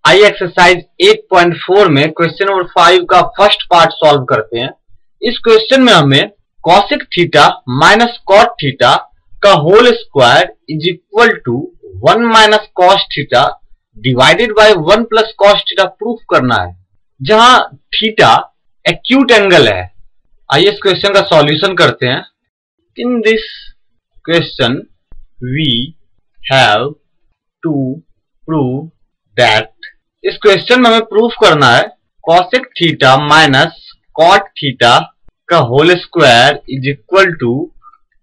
आइए एक्सरसाइज 8.4 में question number 5 का फर्स्ट पार्ट सॉल्व करते हैं। इस क्वेश्चन में हमें cosec theta minus cot theta का whole square is equal to 1 minus cos theta divided by 1 plus cos theta proof करना है, जहां थीटा एक्यूट एंगल है। आइए इस क्वेश्चन का सॉल्यूशन करते हैं। In this question we have to prove that, इस क्वेश्चन में हमें प्रूफ करना है cosec theta minus cot theta का whole square is equal to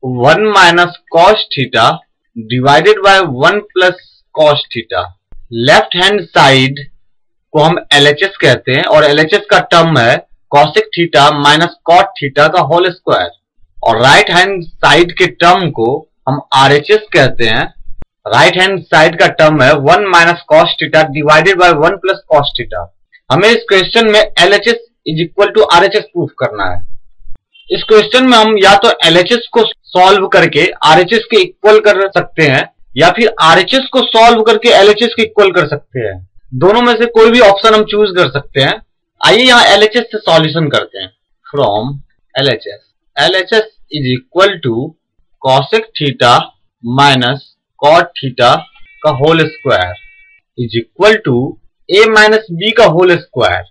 1 minus cos theta divided by 1 plus cos theta. Left hand side को हम LHS कहते हैं और LHS का टर्म है cosec theta minus cot theta का होल स्क्वायर, और राइट हैंड साइड के टर्म को हम RHS कहते हैं। राइट हैंड साइड का टर्म है 1 minus cos theta divided by 1 plus cos theta. हमें इस क्वेश्चन में LHS is equal to RHS proof करना है। इस क्वेश्चन में हम या तो LHS को सॉल्व करके RHS के इक्वल कर सकते हैं या फिर RHS को सॉल्व करके LHS के इक्वल कर सकते हैं। दोनों में से कोई भी ऑप्शन हम चूज कर सकते हैं। आइए यहाँ LHS से सॉल्यूशन करते हैं। From LHS is equal to cosec theta minus cot theta का whole square is equal to a minus B का whole square,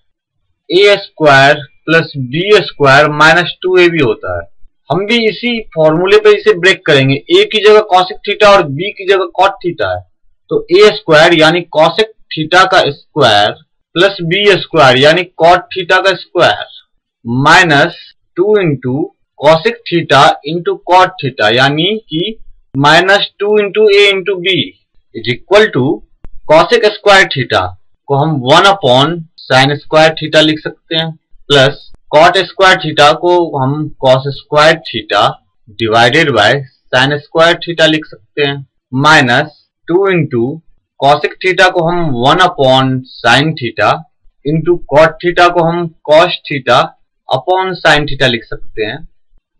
a square plus B square minus 2ab होता है। हम भी इसी फॉर्मूले पे इसे ब्रेक करेंगे। a की जगह कॉसेक थीटा और b की जगह कॉट थीटा है, तो a स्क्वायर यानी कॉसेक थीटा का स्क्वायर प्लस b स्क्वायर यानी कॉट थीटा का square minus 2 into cosec theta into cot theta यानी कि minus 2 into a into b is equal to cosec square theta को हम 1 अपॉन साइन स्क्वायर थीटा लिख सकते हैं, प्लस कॉट स्क्वायर थीटा को हम cos square theta divided by sine square theta लिख सकते हैं, माइनस 2 इंटू कॉसेक थीटा को हम 1 upon sine theta into cot theta को हम cos theta upon sine theta लिख सकते हैं,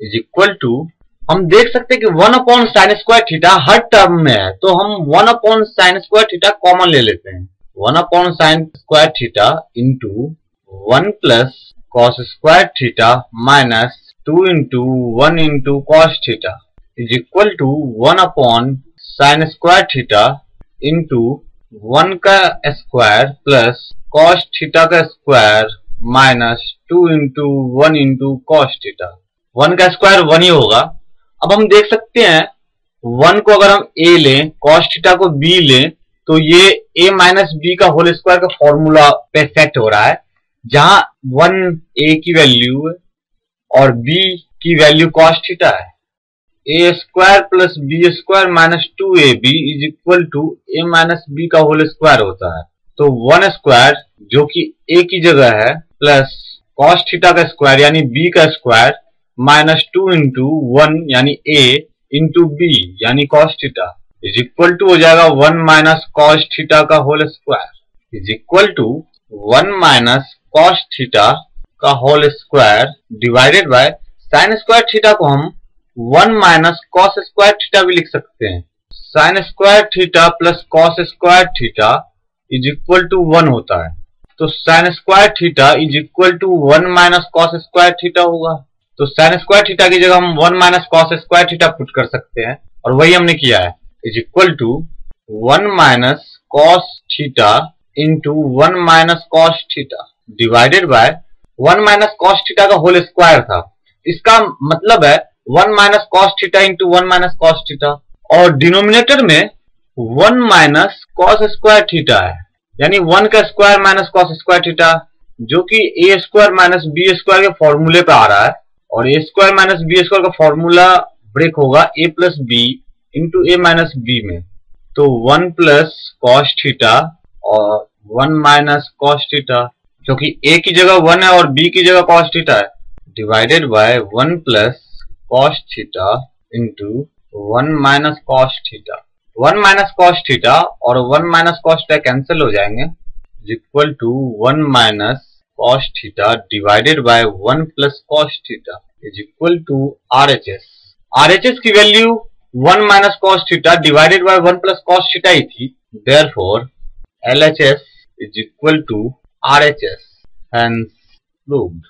इज इक्वल टू हम देख सकते हैं कि 1 अपॉन साइन स्क्वायर थीटा हर टर्म में है, तो हम 1 upon sine square theta common ले लेते हैं। 1 upon sine square theta into 1 plus cos square theta minus 2 into 1 into cos theta is equal to 1 upon sine square theta into 1 का square plus cos theta का square minus 2 into 1 into cos theta. 1 का square 1 ही होगा। अब हम देख सकते हैं 1 को अगर हम a लें, cos थीटा को b लें, तो ये a माइनस b का होल स्क्वायर का फॉर्मूला पे सेट हो रहा है, जहां 1 a की वैल्यू है और b की वैल्यू cos थीटा है। a square plus b square minus 2ab is equal to a minus b का होल स्क्वायर होता है। तो 1 स्क्वायर जो कि a की जगह है प्लस cos थीटा का स्क्वायर यानी b का स्क्वायर माइनस 2 इंटू 1 यानी a इंटू b यानी cos theta is equal to हो जाएगा 1 माइनस cos थीटा का whole square is equal to 1 minus cos theta का whole square divided by sine square theta को हम 1 माइनस cos स्क्वायर थीटा भी लिख सकते हैं। Sine square theta plus cos square theta is equal to 1 होता है, तो sine square theta is equal to 1 minus cos square theta होगा। तो साइन स्क्वायर थीटा की जगह हम 1 minus cos square theta put कर सकते हैं, और वही हमने किया है। Is equal to 1 minus cos theta into 1 minus cos theta divided by 1 minus cos theta का होल स्क्वायर था। इसका मतलब है 1 minus cos theta into 1 minus cos theta, और डिनोमिनेटर में 1 माइनस कॉस स्क्वायर थीटा है, यानी 1 का square minus cos square theta, जो कि a square minus b square के फॉर्मूले पे आ रहा है, और a square minus B square का फॉर्मूला ब्रेक होगा a plus B into a minus B में, तो 1 प्लस कॉस थीटा और 1 माइनस कॉस थीटा, क्योंकि a की जगह 1 है और b की जगह कॉस थीटा है, divided by 1 plus cos theta into 1 minus cos theta. 1 minus cos theta और 1 माइनस कॉस थीटा कैंसिल हो जाएंगे, equal to 1 minus cos theta divided by 1 plus cos theta is equal to RHS। RHS की value 1 minus cos theta divided by 1 plus cos theta ही थी, therefore LHS is equal to RHS, hence proved.